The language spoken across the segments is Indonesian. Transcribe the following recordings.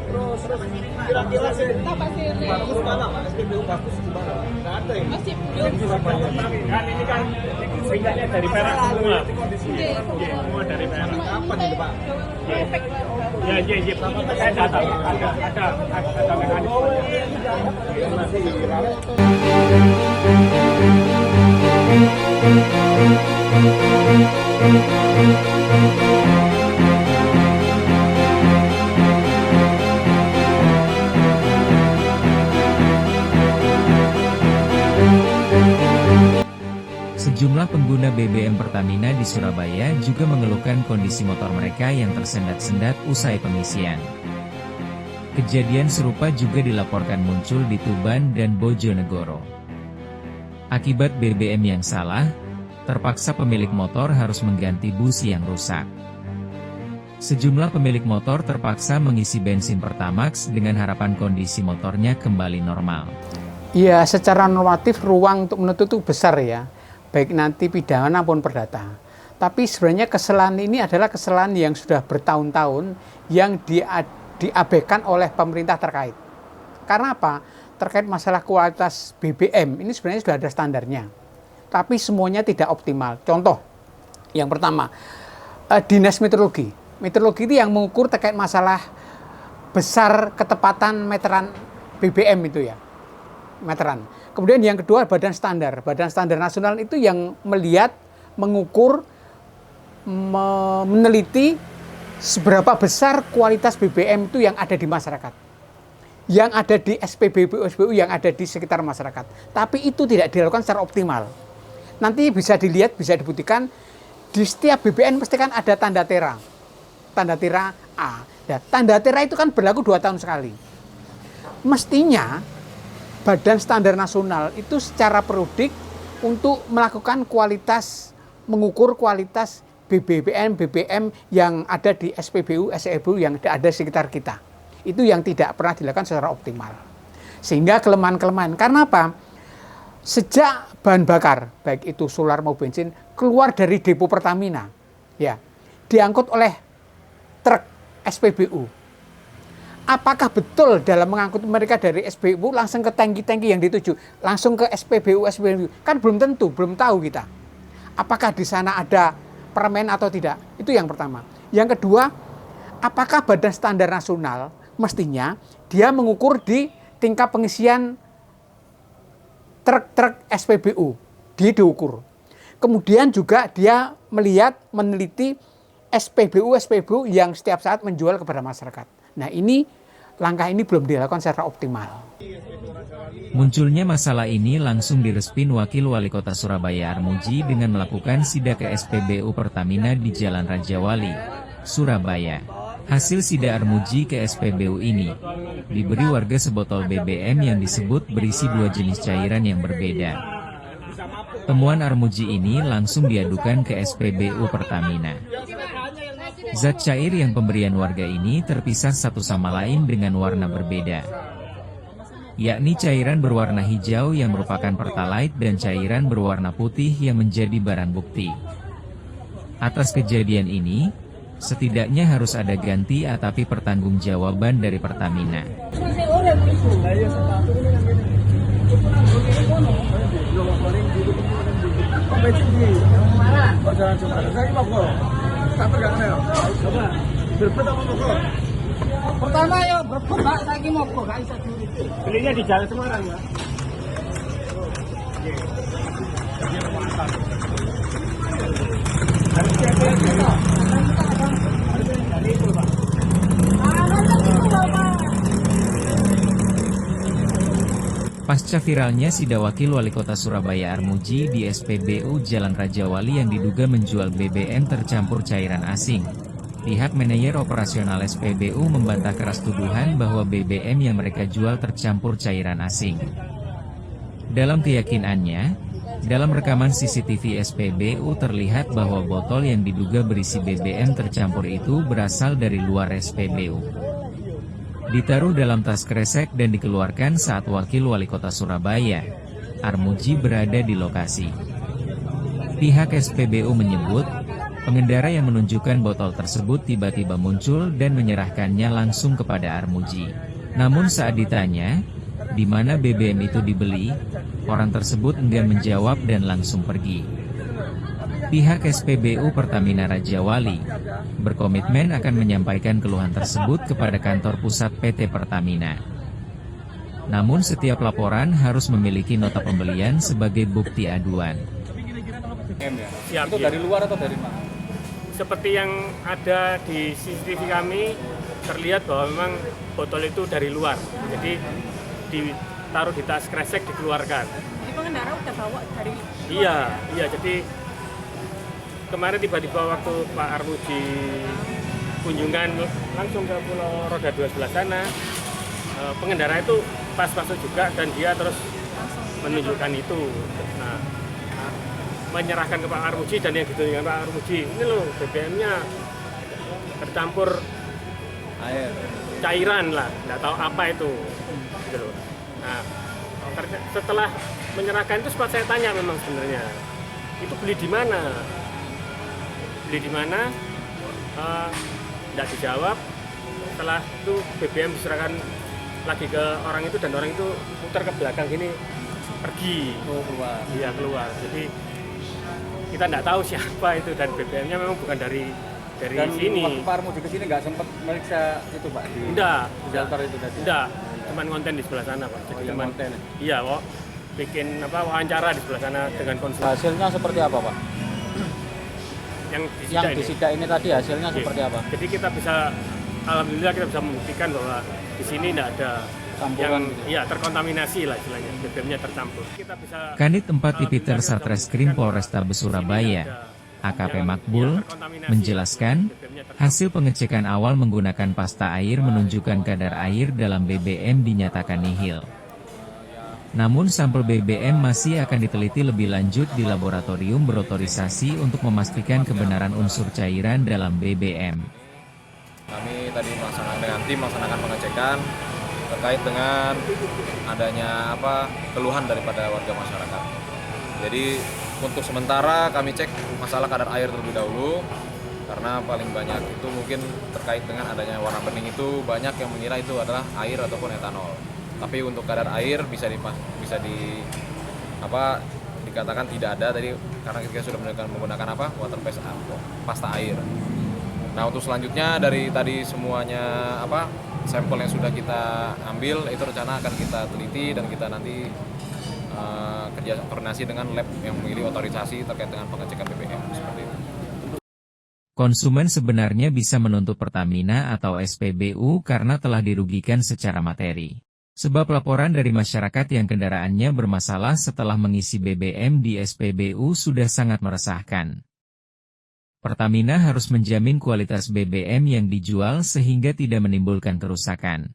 Terus kira-kira bagus mana Pak? SPBU bagus gimana? Nggak ada ya? Masih belum. Kan ini kan singkatnya dari Perak semua. Semua dari Perak. Kapan ini Pak? Ya. Saya datang. Ada mekanisme. Sejumlah pengguna BBM Pertamina di Surabaya juga mengeluhkan kondisi motor mereka yang tersendat-sendat usai pengisian. Kejadian serupa juga dilaporkan muncul di Tuban dan Bojonegoro. Akibat BBM yang salah, terpaksa pemilik motor harus mengganti busi yang rusak. Sejumlah pemilik motor terpaksa mengisi bensin Pertamax dengan harapan kondisi motornya kembali normal. Iya, secara normatif ruang untuk menuntut itu besar ya. Baik nanti pidana maupun perdata. Tapi sebenarnya kesalahan ini adalah kesalahan yang sudah bertahun-tahun yang diabaikan oleh pemerintah terkait. Karena apa? Terkait masalah kualitas BBM ini sebenarnya sudah ada standarnya. Tapi semuanya tidak optimal. Contoh, yang pertama, Dinas Meteorologi. Meteorologi itu yang mengukur terkait masalah besar ketepatan meteran BBM itu ya. Meteran. Kemudian yang kedua Badan Standar. Badan Standar Nasional itu yang melihat, mengukur, meneliti seberapa besar kualitas BBM itu yang ada di masyarakat. Yang ada di SPBU yang ada di sekitar masyarakat. Tapi itu tidak dilakukan secara optimal. Nanti bisa dilihat, bisa dibuktikan di setiap BBM pasti kan ada tanda tera. Tanda tera A. Dan tanda tera itu kan berlaku 2 tahun sekali. Mestinya Badan Standar Nasional itu secara periodik untuk melakukan kualitas, mengukur kualitas BBM yang ada di SPBU, SEBU yang ada di sekitar kita. Itu yang tidak pernah dilakukan secara optimal. Sehingga kelemahan-kelemahan. Karena apa? Sejak bahan bakar, baik itu solar maupun bensin, keluar dari depo Pertamina, ya, diangkut oleh truk SPBU. Apakah betul dalam mengangkut mereka dari SPBU langsung ke tangki-tangki yang dituju, langsung ke SPBU? Kan belum tentu, belum tahu kita. Apakah di sana ada permen atau tidak? Itu yang pertama. Yang kedua, apakah Badan Standar Nasional mestinya dia mengukur di tingkat pengisian truk-truk SPBU, dia diukur. Kemudian juga dia melihat, meneliti SPBU yang setiap saat menjual kepada masyarakat. Nah langkah ini belum dilakukan secara optimal. Munculnya masalah ini langsung direspin Wakil Wali Kota Surabaya Armuji dengan melakukan sidak ke SPBU Pertamina di Jalan Raja Wali, Surabaya. Hasil sidak Armuji ke SPBU ini diberi warga sebotol BBM yang disebut berisi 2 jenis cairan yang berbeda. Temuan Armuji ini langsung diadukan ke SPBU Pertamina. Zat cair yang pemberian warga ini terpisah satu sama lain dengan warna berbeda, yakni cairan berwarna hijau yang merupakan pertalite dan cairan berwarna putih yang menjadi barang bukti. Atas kejadian ini, setidaknya harus ada ganti atapi pertanggungjawaban dari Pertamina. Pertama ya berebut Pak, saiki mogok gak iso diurip. Belinya di Jalan Semarang ya. Pasca viralnya sidak Wakil Wali Kota Surabaya Armuji di SPBU Jalan Raja Wali yang diduga menjual BBM tercampur cairan asing, pihak manajer operasional SPBU membantah keras tuduhan bahwa BBM yang mereka jual tercampur cairan asing. Dalam keyakinannya, Dalam rekaman CCTV SPBU terlihat bahwa botol yang diduga berisi BBM tercampur itu berasal dari luar SPBU. Ditaruh dalam tas kresek dan dikeluarkan saat Wakil Wali Kota Surabaya, Armuji, berada di lokasi. Pihak SPBU menyebut, pengendara yang menunjukkan botol tersebut tiba-tiba muncul dan menyerahkannya langsung kepada Armuji. Namun saat ditanya, di mana BBM itu dibeli, orang tersebut enggan menjawab dan langsung pergi. Pihak SPBU Pertamina Raja Wali berkomitmen akan menyampaikan keluhan tersebut kepada kantor pusat PT Pertamina. Namun setiap laporan harus memiliki nota pembelian sebagai bukti aduan. Siap, itu dari luar atau dari mana? Seperti yang ada di CCTV kami, terlihat bahwa memang botol itu dari luar. Jadi ditaruh di tas kresek, dikeluarkan. Jadi pengendara udah bawa dari luar? Iya, jadi kemarin tiba-tiba waktu Pak Armuji kunjungan langsung ke Pulau Roda 2 sebelah sana, pengendara itu pas masuk juga dan dia terus menunjukkan itu. Nah, menyerahkan ke Pak Armuji dan yang ditunjukkan Pak Armuji, ini loh BBM-nya tercampur air, cairan lah, nggak tahu apa itu. Gitu loh. Nah, setelah menyerahkan itu sempat saya tanya memang sebenarnya, itu beli di mana? Beli di mana? Nggak dijawab. Setelah itu BBM diserahkan lagi ke orang itu dan orang itu putar ke belakang gini, pergi. oh keluar. Iya, keluar. Jadi kita nggak tahu siapa itu dan BBM-nya memang bukan dari Dan sini. waktu Pak Armuji ke sini nggak sempat meriksa itu Pak di Enggak, shelter itu tadi. enggak. Cuman konten di sebelah sana, Pak. Jadi yang cuman konten. iya, kok bikin wawancara di sebelah sana dengan konsumen. Hasilnya seperti apa Pak? Yang Yang disidak ini tadi hasilnya seperti apa? Jadi kita bisa, alhamdulillah kita bisa membuktikan bahwa di sini tidak ada Campuran yang gitu. iya terkontaminasi lah istilahnya, BBM-nya tercampur. Kita bisa Kanit 4 Tipiter Satreskrim Polrestabes Surabaya, AKP Makbul, menjelaskan, hasil pengecekan awal menggunakan pasta air menunjukkan kadar air dalam BBM dinyatakan nihil. Namun sampel BBM masih akan diteliti lebih lanjut di laboratorium berotorisasi untuk memastikan kebenaran unsur cairan dalam BBM. Kami tadi melaksanakan pengecekan terkait dengan adanya keluhan daripada warga masyarakat. Jadi untuk sementara kami cek masalah kadar air terlebih dahulu, karena paling banyak itu mungkin terkait dengan adanya warna bening itu banyak yang mengira itu adalah air ataupun etanol. Tapi untuk kadar air dikatakan tidak ada tadi karena kita sudah menggunakan pasta air. Nah, untuk selanjutnya dari tadi semuanya sampel yang sudah kita ambil itu rencana akan kita teliti dan kita nanti kerja koordinasi dengan lab yang memiliki otorisasi terkait dengan pengecekan BBM seperti itu. Konsumen sebenarnya bisa menuntut Pertamina atau SPBU karena telah dirugikan secara materi. Sebab laporan dari masyarakat yang kendaraannya bermasalah setelah mengisi BBM di SPBU sudah sangat meresahkan. Pertamina harus menjamin kualitas BBM yang dijual sehingga tidak menimbulkan kerusakan.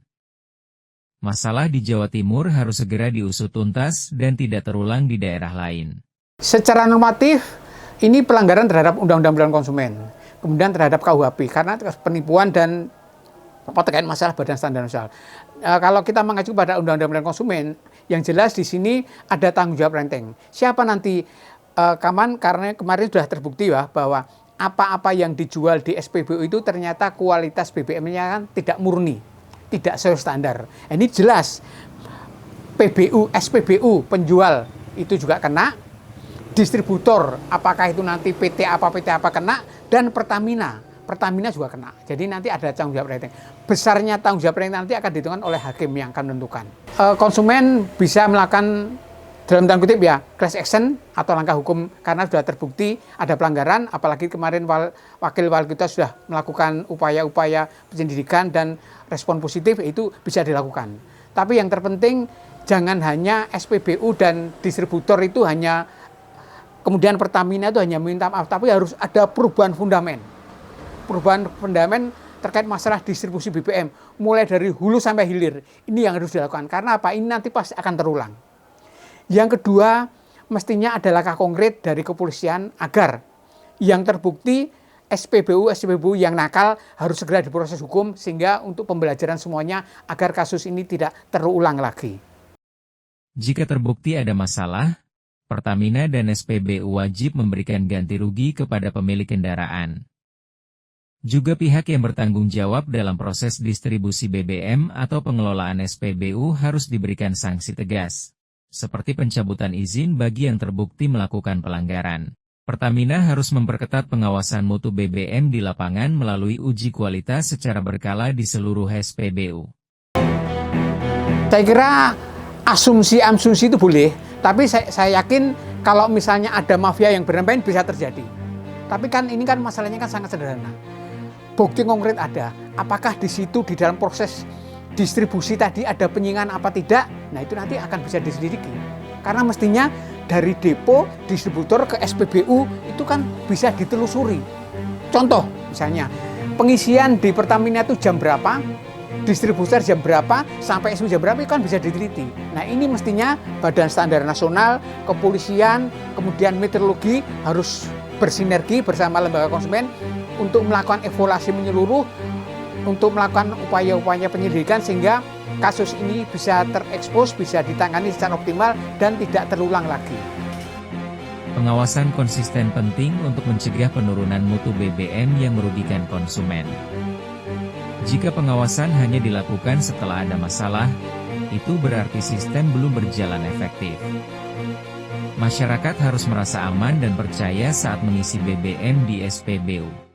Masalah di Jawa Timur harus segera diusut tuntas dan tidak terulang di daerah lain. Secara normatif, ini pelanggaran terhadap Undang-Undang Perlindungan Konsumen, kemudian terhadap KUHP, karena penipuan dan terkait masalah badan standar nasional. Kalau kita mengacu pada Undang-Undang Perlindungan Konsumen, yang jelas di sini ada tanggung jawab renteng. Siapa nanti karena kemarin sudah terbukti bahwa apa-apa yang dijual di SPBU itu ternyata kualitas BBM-nya kan tidak murni, tidak sesuai standar. Ini jelas PBU, SPBU, penjual itu juga kena, distributor apakah itu nanti PT apa kena, dan Pertamina juga kena. Jadi nanti ada tanggung jawab renteng. Besarnya tanggung jawab renteng nanti akan ditentukan oleh hakim yang akan menentukan. Konsumen bisa melakukan dalam tanda kutip class action atau langkah hukum karena sudah terbukti ada pelanggaran, apalagi kemarin wakil kita sudah melakukan upaya-upaya penyelidikan dan respon positif, itu bisa dilakukan. Tapi yang terpenting jangan hanya SPBU dan distributor itu hanya kemudian Pertamina itu hanya minta maaf, tapi harus ada perubahan fundament terkait masalah distribusi BBM mulai dari hulu sampai hilir. Ini yang harus dilakukan karena apa? Ini nanti pasti akan terulang. Yang kedua, mestinya ada langkah konkret dari kepolisian agar yang terbukti SPBU yang nakal harus segera diproses hukum sehingga untuk pembelajaran semuanya agar kasus ini tidak terulang lagi. Jika terbukti ada masalah, Pertamina dan SPBU wajib memberikan ganti rugi kepada pemilik kendaraan. Juga pihak yang bertanggung jawab dalam proses distribusi BBM atau pengelolaan SPBU harus diberikan sanksi tegas, seperti pencabutan izin bagi yang terbukti melakukan pelanggaran. Pertamina harus memperketat pengawasan mutu BBM di lapangan melalui uji kualitas secara berkala di seluruh SPBU. Saya kira asumsi itu boleh, tapi saya yakin kalau misalnya ada mafia yang bermain bisa terjadi. Tapi kan ini kan masalahnya kan sangat sederhana. Bukti konkret ada, apakah di situ di dalam proses distribusi tadi ada penyimpangan apa tidak, nah itu nanti akan bisa diselidiki. Karena mestinya dari depo, distributor ke SPBU itu kan bisa ditelusuri. Contoh misalnya, pengisian di Pertamina itu jam berapa, distributor jam berapa, sampai SPBU jam berapa itu kan bisa diteliti. Nah ini mestinya Badan Standar Nasional, kepolisian, kemudian meteorologi harus bersinergi bersama lembaga konsumen untuk melakukan evaluasi menyeluruh, untuk melakukan upaya-upaya penyelidikan sehingga kasus ini bisa terekspos, bisa ditangani secara optimal dan tidak terulang lagi. Pengawasan konsisten penting untuk mencegah penurunan mutu BBM yang merugikan konsumen. Jika pengawasan hanya dilakukan setelah ada masalah, itu berarti sistem belum berjalan efektif. Masyarakat harus merasa aman dan percaya saat mengisi BBM di SPBU.